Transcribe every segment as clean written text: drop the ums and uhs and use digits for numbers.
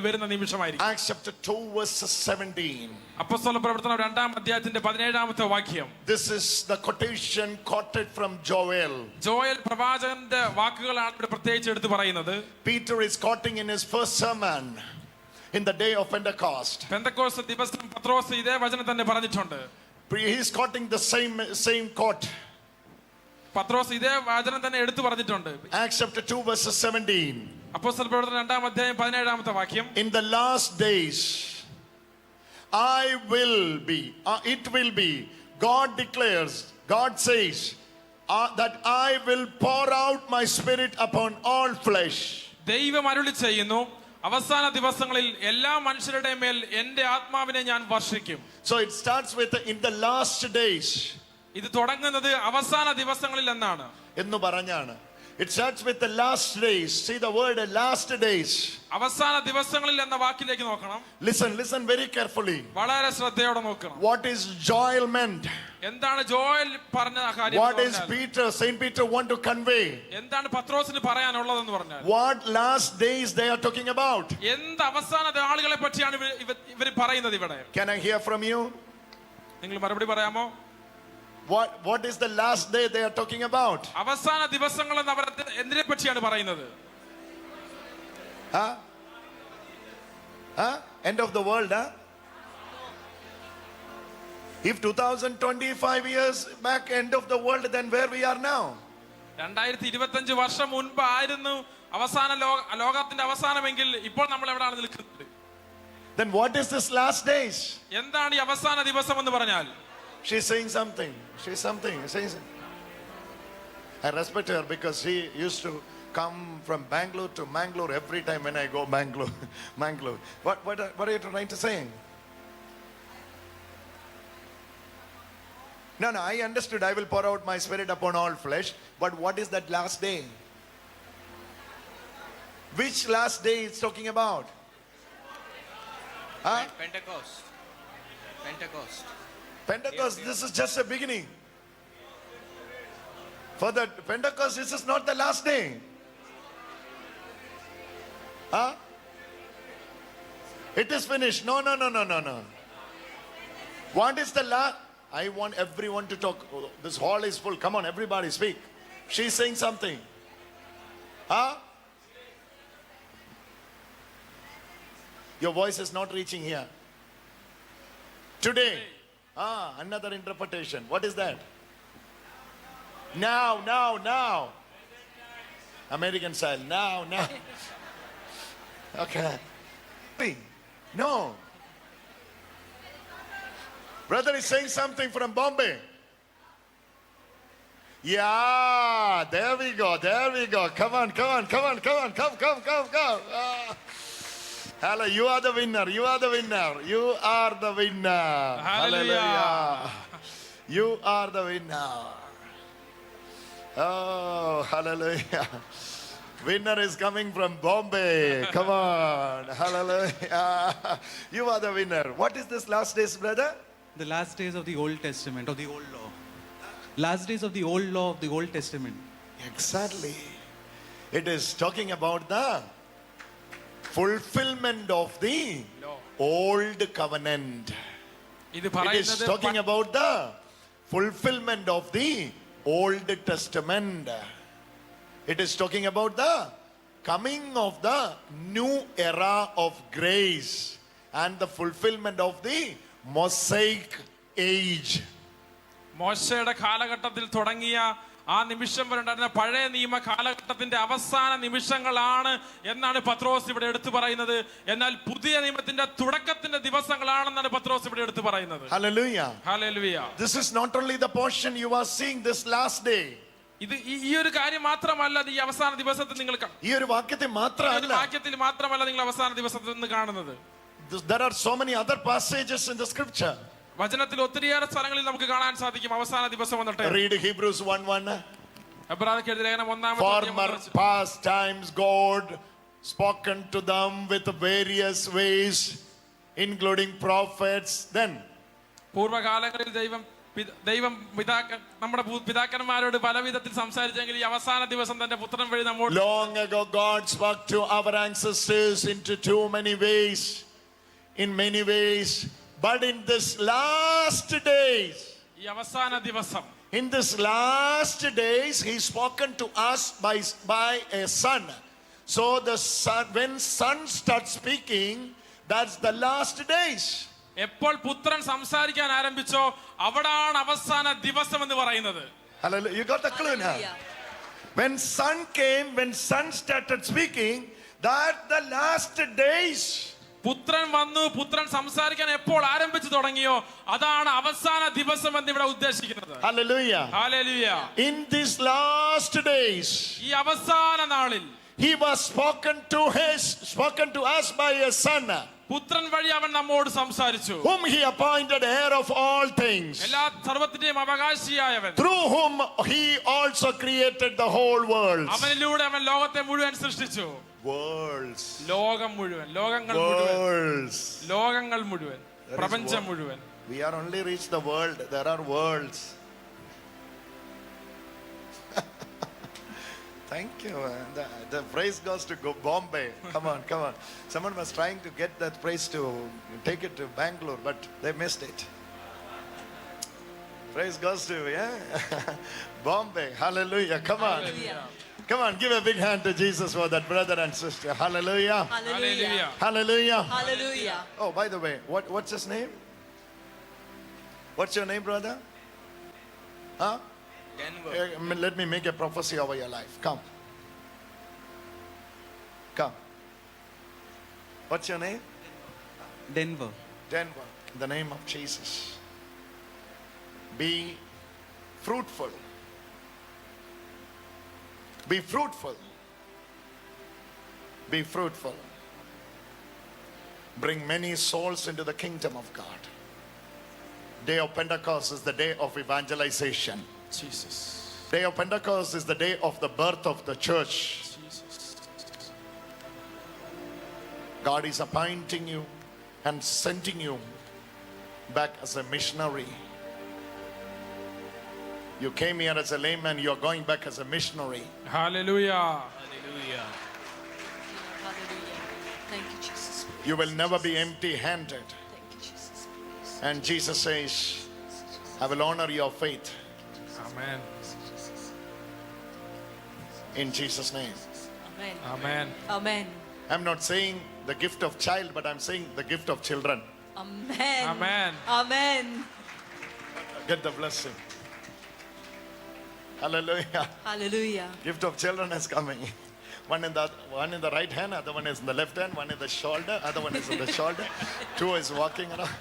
വരുന്ന നിമിഷമായിരിക്കും. Acts chapter 2 verse 17. അപ്പോസ്തല പ്രവർത്തനം 2-ാം അധ്യായത്തിന്റെ 17-ാമത്തെ വാക്യം. This is the quotation quoted from Joel. Joel പ്രവാചകന്റെ വാക്കുകളാണ് ഇവിടെ പ്രത്യേകിച്ച് എടുത്തു പറയുന്നത്. Peter is quoting in his first sermon in the day of Pentecost. Pentecost ദിവസം പത്രോസ് ഇതേ വചനം തന്നെ പറഞ്ഞിട്ടുണ്ട്. He is quoting the same quote. പത്രോസ് ഇതേ വചനം തന്നെ എടുത്തു പറഞ്ഞിട്ടുണ്ട്. Acts chapter 2 verse 17. അപ്പോസ്തല പ്രവർത്തനം 2-ാം അധ്യായം 17-ാമത്തെ വാക്യം. In the last days it will be, God declares, God says, that I will pour out my spirit upon all flesh. ദൈവം അരുളി ചെയ്യുന്നു, അവസാന ദിവസങ്ങളിൽ എല്ലാ മനുഷ്യരുടെ മേൽ എന്റെ ആത്മാവിനെ ഞാൻ വർഷിക്കും. So it starts with in the last days. ഇത് തുടങ്ങുന്നത് അവസാന ദിവസങ്ങളിൽ എന്നാണ്. എന്ന് പറഞ്ഞാണ്. It starts with the last days. See the word last days. അവസാന ദിവസങ്ങളിൽ എന്ന വാക്കിലേക്ക് നോക്കണം. Listen very carefully. വളരെ ശ്രദ്ധയോടെ നോക്കണം. What is Joel meant? എന്താണ് ജോയൽ പറഞ്ഞ കാര്യം? What is Saint Peter want to convey? എന്താണ് പത്രോസിന് പറയാനുള്ളതെന്ന് പറഞ്ഞാൽ? What last days they are talking about? എന്ത് അവസാന നാളുകളെ പറ്റിയാണ് ഇവർ പറയുന്നത് ഇവിടെ? Can I hear from you? നിങ്ങൾ മറുപടി പറയാമോ? What is the last day they are talking about? അവസാന ദിവസങ്ങൾ എന്ന് അവർ എന്തിനെ പറ്റിയാണ് പറയുന്നത്? End of the world, If 2025 years back end of the world, then where we are now? 2025 വർഷം മുൻപ് ആയിരുന്നു അവസാന ലോകത്തിന്റെ അവസാനമെങ്കിൽ ഇപ്പോൾ നമ്മൾ എവിടെയാണ് നിൽക്കുന്നത്? Then what is this last days? എന്താണ് ഈ അവസാന ദിവസം എന്ന് പറഞ്ഞാൽ? She's saying something. I respect her because she used to come from Bangalore to Mangalore every time when I go Mangalore. What are you trying to say? No, I understood. I will pour out my spirit upon all flesh. But what is that last day? Which last day it's talking about? Pentecost, this is just a beginning. For the Pentecost, this is not the last day. It is finished. No. What is the last? I want everyone to talk. This hall is full. Come on, everybody speak. She's saying something. Your voice is not reaching here. Today. Another interpretation. What is that? Now. American style. Now. Okay. No. Brother is saying something from Bombay. Yeah, there we go. Come on. Come. Hello, you are the winner. Hallelujah. You are the winner. Oh, hallelujah. Winner is coming from Bombay. Come on. Hallelujah. You are the winner. What is this last days, brother? The last days of the Old Testament, of the Old Law. Last days of the Old Law of the Old Testament. Exactly. It is talking about the fulfillment of the Old Covenant. It is talking about the fulfillment of the Old Testament. It is talking about the coming of the new era of grace and the fulfillment of the Mosaic age. മോശയുടെ കാലഘട്ടത്തിൽ തുടങ്ങിയ ആ നിമിഷം വരെ ഉണ്ടായിരുന്ന പഴയ നിയമ കാലഘട്ടത്തിന്റെ അവസാന നിമിഷങ്ങളാണ് എന്നാണ് പത്രോസ് ഇവിടെ എടുത്തു പറയുന്നത്. എന്നാൽ പുതിയ നിയമത്തിന്റെ തുടക്കത്തിന്റെ ദിവസങ്ങളാണെന്നാണ് പത്രോസ് ഇവിടെ എടുത്തു പറയുന്നത്. Hallelujah. This is not only the portion you are seeing this last day. ഇത് ഈ ഒരു കാര്യം മാത്രമല്ല ഈ അവസാന ദിവസത്തിൽ നിങ്ങൾ ഈ ഒരു വാക്യത്തിൽ മാത്രമല്ല നിങ്ങൾ അവസാന ദിവസത്തിൽ നിന്ന് കാണുന്നത്. There are so many other passages in the scripture. വചനത്തിൽ ഒത്തിരിയേറെ സ്ഥലങ്ങളിൽ നമുക്ക് കാണാൻ സാധിക്കും അവസാന ദിവസം വന്നിട്ട്. Read Hebrews 1:1. എബ്രായർക്ക് എഴുതിയ ലേഖനം 1-ാമത്തെ Former past times God spoken to them with various ways including prophets. Then പൂർവ്വകാലങ്ങളിൽ ദൈവം ദൈവം നമ്മുടെ പിതാക്കന്മാരോട് പല വിധത്തിൽ സംസാരിച്ചെങ്കിൽ ഈ അവസാന ദിവസം തന്റെ പുത്രൻ വഴി നമ്മോട് Long ago, God spoke to our ancestors into too many ways, in many ways. But in this last days, ഈ അവസാന ദിവസം in this last days, He's spoken to us by a son. So the son, when son starts speaking, that's the last days. എപ്പോൾ പുത്രൻ സംസാരിക്കാൻ ആരംഭിച്ചോ അവിടാണ് അവസാന ദിവസം എന്ന് പറയുന്നത്. Hallelujah. You got the clue now. When son came, when son started speaking, that the last days. പുത്രൻ വന്നു, പുത്രൻ സംസാരിക്കാൻ എപ്പോൾ ആരംഭിച്ചു തുടങ്ങിയോ അതാണ് അവസാന ദിവസം എന്ന് ഇവിടെ ഉദ്ദേശിക്കുന്നത്. Hallelujah. Hallelujah. In these last days, ഈ അവസാന നാളിൽ he was spoken to us by a son, പുത്രൻ വഴി അവൻ നമ്മോട് സംസാരിച്ചു. whom he appointed heir of all things, എല്ലാ സർവ്വത്തിന്റെയും അവകാശിയായവൻ, through whom he also created the whole world. അവനിലൂടെ അവൻ ലോകത്തെ മുഴുവൻ സൃഷ്ടിച്ചു. Worlds. ലോകം മുഴുവൻ, ലോകങ്ങൾ മുഴുവൻ, Worlds. ലോകങ്ങൾ മുഴുവൻ, There is പ്രപഞ്ചം world. മുഴുവൻ. We are only reached the world. There are worlds. Thank you. The praise goes to Bombay. Come on, come on. Someone was trying to get that praise to take it to Bangalore, but they missed it. Praise goes to, Bombay. Hallelujah. Come on. Hallelujah. Come on, give a big hand to Jesus for that brother and sister. Hallelujah. Hallelujah. Hallelujah. Hallelujah. Oh, by the way, what's his name? What's your name, brother? Huh? Denver. Let me make a prophecy over your life. Come. Come. What's your name? Denver. Denver. In the name of Jesus. Be fruitful. Be fruitful. Be fruitful. Bring many souls into the kingdom of God. Day of Pentecost is the day of evangelization. Jesus. Day of Pentecost is the day of the birth of the church. Jesus. God is appointing you and sending you back as a missionary. You came here as a layman, you are going back as a missionary. Hallelujah. Hallelujah. Hallelujah. Thank you, Jesus. You will never be empty handed. Thank you, Jesus. And Jesus says, I will honor your faith amen. in Jesus' name. Amen. Amen. Amen. I'm not saying the gift of child, but I'm saying the gift of children. Amen. Amen. Amen. Get the blessing. Hallelujah. Hallelujah. Gift of children is coming. One in the right hand, other one is in the left hand, one in the shoulder, other one is in the shoulder. Two is walking around.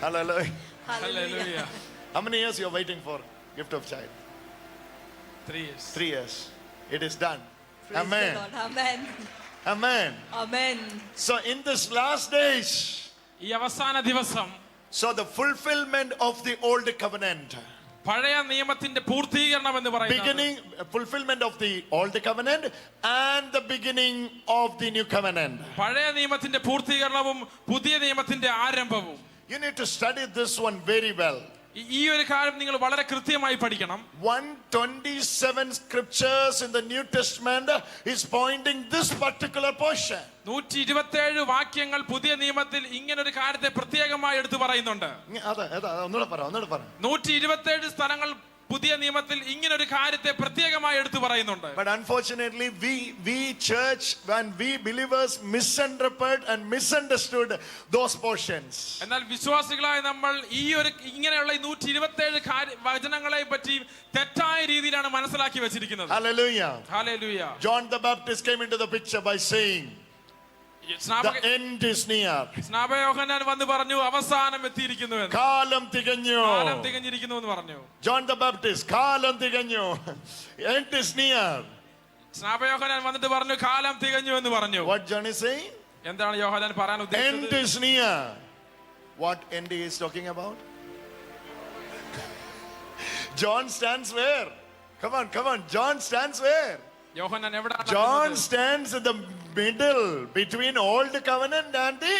Hallelujah. Hallelujah. How many years you're waiting for gift of child? 3 years. 3 years. It is done. Praise Amen. the Lord. Amen. Amen. Amen. So in this last days, ഈ അവസാന ദിവസം so the fulfillment of the old covenant, പഴയ നിയമത്തിന്റെ പൂർത്തീകരണം എന്ന് പറയുന്നത് beginning, fulfillment of the old covenant and the beginning of the new covenant. പഴയ നിയമത്തിന്റെ പൂർത്തീകരണവും പുതിയ നിയമത്തിന്റെ ആരംഭവും. You need to study this one very well. ഈ ഒരു കാര്യം നിങ്ങൾ വളരെ കൃത്യമായി പഠിക്കണം. 127 scriptures in the New Testament is pointing this particular portion. 127 വാക്യങ്ങൾ പുതിയ നിയമത്തിൽ ഇങ്ങനെ ഒരു കാര്യത്തെ പ്രത്യേകമായി എടുത്തു പറയുന്നുണ്ട്. ഒന്നുകൂടെ പറ. 127 സ്ഥലങ്ങൾ പുതിയ നിയമത്തിൽ ഇങ്ങനെ ഒരു കാര്യത്തെ പ്രത്യേകമായി എടുത്തു പറയുന്നുണ്ട്. But unfortunately, we church and we believers misinterpret and misunderstood those portions. എന്നാൽ വിശ്വാസികളായ നമ്മൾ ഈ ഒരു ഇങ്ങനെയുള്ള 127 വചനങ്ങളെ പറ്റി തെറ്റായ രീതിയിലാണ് മനസ്സിലാക്കി വെച്ചിരിക്കുന്നത്. Hallelujah. Hallelujah. John the Baptist came into the picture by saying, the end is near. സ്നാപകയോഹന്നാൻ വന്ന് പറഞ്ഞു അവസാനം എത്തിയിരിക്കുന്നു എന്ന്. കാലം തികഞ്ഞു. കാലം തികഞ്ഞിരിക്കുന്നു എന്ന് പറഞ്ഞു. John the Baptist, കാലം തികഞ്ഞു. End is near. സ്നാപകയോഹന്നാൻ വന്നിട്ട് പറഞ്ഞു കാലം തികഞ്ഞു എന്ന് പറഞ്ഞു. What John is saying? എന്താണ് യോഹന്നാൻ പറയാൻ End ഉദ്ദേശിച്ചത്? is near. What end he is talking about? John stands where? Come on. John stands where? യോഹന്നാൻ എവിടെയാണ് John നിൽക്കുന്നത്? stands in the middle between old covenant and the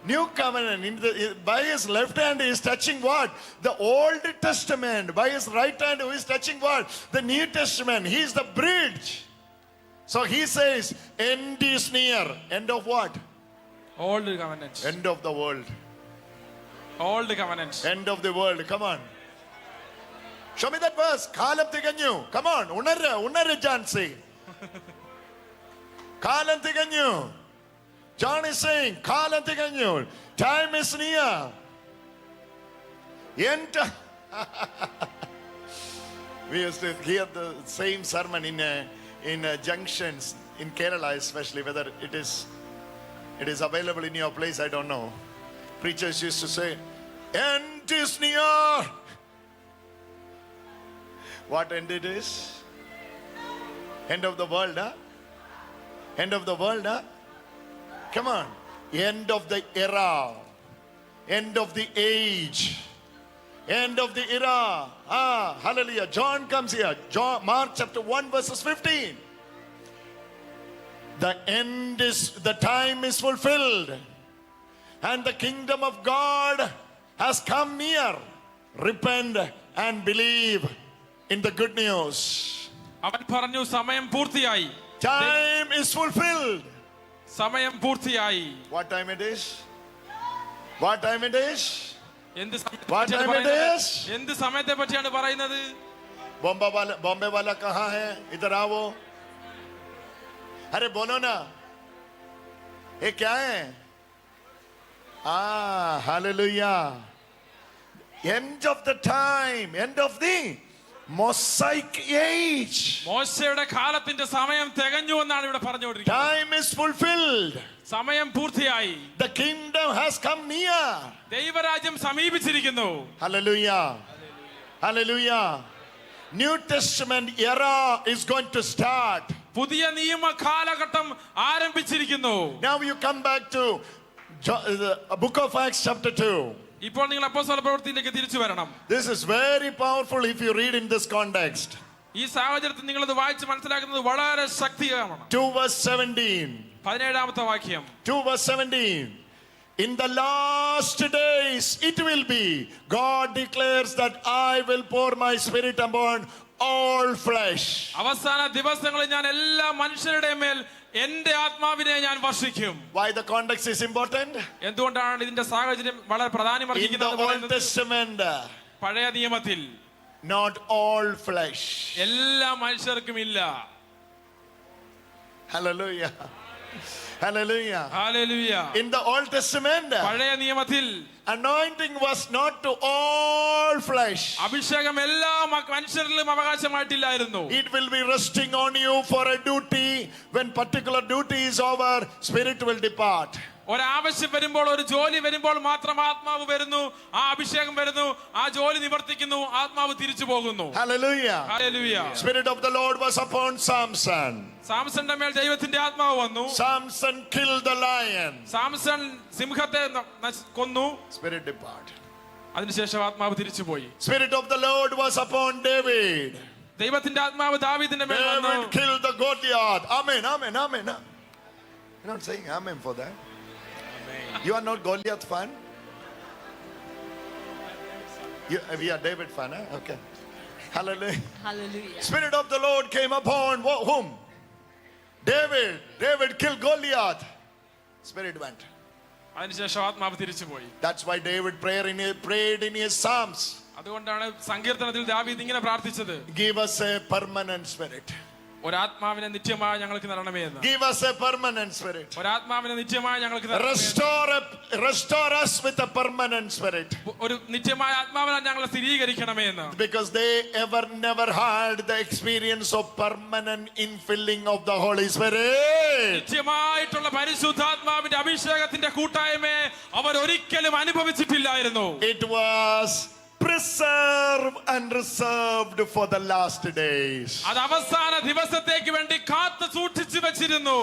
New covenant. By his left hand he is touching what? The Old Testament. By his right hand he is touching what? The New Testament. He is the bridge. So he says, end is near. End of what? Old covenant. End of the world. Old covenant. End of the world. Come on. Show me that verse. കാലം തികഞ്ഞു. Come on. ഉണര് Jancy. കാലം തികഞ്ഞു. John is saying, കാലം തികഞ്ഞു. Time is near. Enter. We used to hear the same sermon in junctions in Kerala, especially. Whether it is available in your place, I don't know. Preachers used to say, end is near. What end it is? End of the world, huh? End of the world, huh? Come on. End of the era. End of the age. End of the era. Hallelujah. John comes here. Mark chapter 1 verses 15. The end is, the time is fulfilled. And the kingdom of God has come near. Repent and believe in the good news. അവൻ പറഞ്ഞു സമയം പൂർത്തിയായി. Time is fulfilled. സമയം പൂർത്തിയായി. What time it is? What time it is? എന്ത് What time it is? എന്ത് സമയത്തെ പറ്റിയാണ് പറയുന്നത്? बॉम्बे वाला कहाँ है? इधर आओ. अरे बोलो ना. ये क्या है? Hallelujah. End of the time. End of the Mosaic age. മോശയുടെ കാലത്തിന്റെ സമയം തികഞ്ഞു എന്നാണ് ഇവിടെ പറഞ്ഞുകൊണ്ടിരിക്കുന്നത്. Time is fulfilled. സമയം പൂർത്തിയായി. The kingdom has come near. ദൈവരാജ്യം സമീപിച്ചിരിക്കുന്നു. Hallelujah. Hallelujah. New Testament era is going to start. പുതിയ നിയമ കാലഘട്ടം ആരംഭിച്ചിരിക്കുന്നു. Now you come back to the book of Acts chapter 2. ഇപ്പോൾ നിങ്ങൾ അപ്പോസ്തല പ്രവൃത്തിയിലേക്ക് തിരിച്ചു വരണം. This is very powerful if you read in this context. ഈ സാഹചര്യത്തിൽ നിങ്ങൾ ഇത് വായിച്ച് മനസ്സിലാക്കുന്നത് വളരെ ശക്തികരമാണ്. 2 verse 17. 17ാമത്തെ വാക്യം. 2 verse 17. In the last days it will be, God declares that I will pour my spirit upon all flesh. അവസാന ദിവസങ്ങളിൽ ഞാൻ എല്ലാ മനുഷ്യരുടെയും മേൽ എന്റെ ആത്മാവിനെ ഞാൻ വർഷിക്കും. Why the context is important? എന്തുകൊണ്ടാണ് ഇതിന്റെ സാഹചര്യം വളരെ In the പ്രാധാന്യമർഹിക്കുന്നത്? Old Testament, പഴയ നിയമത്തിൽ not all flesh. എല്ലാ മനുഷ്യർക്കും ഇല്ല. Hallelujah. Hallelujah. Hallelujah. In the Old Testament, പഴയ നിയമത്തിൽ anointing was not to all flesh. അഭിഷേകം എല്ലാ മനുഷ്യരിലും അവകാശമായിട്ടില്ലായിരുന്നു. It will be resting on you for a duty. When particular duty is over, spirit will depart. ഒരാവശ്യം വരുമ്പോൾ, ഒരു ജോലി വരുമ്പോൾ മാത്രം ആത്മാവ് വരുന്നു, ആ അഭിഷേകം വരുന്നു, ആ ജോലി നിവർത്തിക്കുന്നു, ആത്മാവ് തിരിച്ചു പോകുന്നു. Hallelujah. Hallelujah. Spirit of the Lord was upon Samson. സാംസന്റെ മേൽ ദൈവത്തിന്റെ ആത്മാവ് വന്നു. Samson killed the lion. Samson സിംഹത്തെ കൊന്നു. Spirit depart. അതിനുശേഷം ആത്മാവ് തിരിച്ചുപോയി. Spirit of the Lord was upon David. ദൈവത്തിന്റെ ആത്മാവ് ദാവീദിന്റെ മേൽ വന്നു. David killed the Goliath. Amen, amen, amen. You're not saying amen for that. You are not Goliath fan? We are David fan, huh? Okay. Hallelujah. Hallelujah. Spirit of the Lord came upon whom? David. David killed Goliath. Spirit went. അതിനുശേഷം ആത്മാവ് തിരിച്ചുപോയി. That's why David prayed in his Psalms. അതുകൊണ്ടാണ് സങ്കീർത്തനത്തിൽ ദാവീദ് ഇങ്ങനെ പ്രാർത്ഥിച്ചത്. Give us a permanent spirit. ഒരാത്മാവിനെ നിത്യമായി ഞങ്ങൾക്ക് തരണമേ എന്ന്. Give us a permanent spirit. ഒരാത്മാവിനെ നിത്യമായി ഞങ്ങൾക്ക് തരണമേ. Restore us with a permanent spirit. ഒരു നിത്യമായ ആത്മാവിനെ ഞങ്ങളെ സ്ഥിരീകരിക്കണമേ എന്ന്. Because they never had the experience of permanent infilling of the Holy Spirit. നിത്യമായിട്ടുള്ള പരിശുദ്ധാത്മാവിന്റെ അഭിഷേകത്തിന്റെ കൂട്ടായ്മയെ അവർ ഒരിക്കലും അനുഭവിച്ചിട്ടില്ലായിരുന്നു. It was preserved and reserved for the last days. അത് അവസാന ദിവസത്തേക്ക് വേണ്ടി കാത്തു സൂക്ഷിച്ചു വെച്ചിരുന്നു.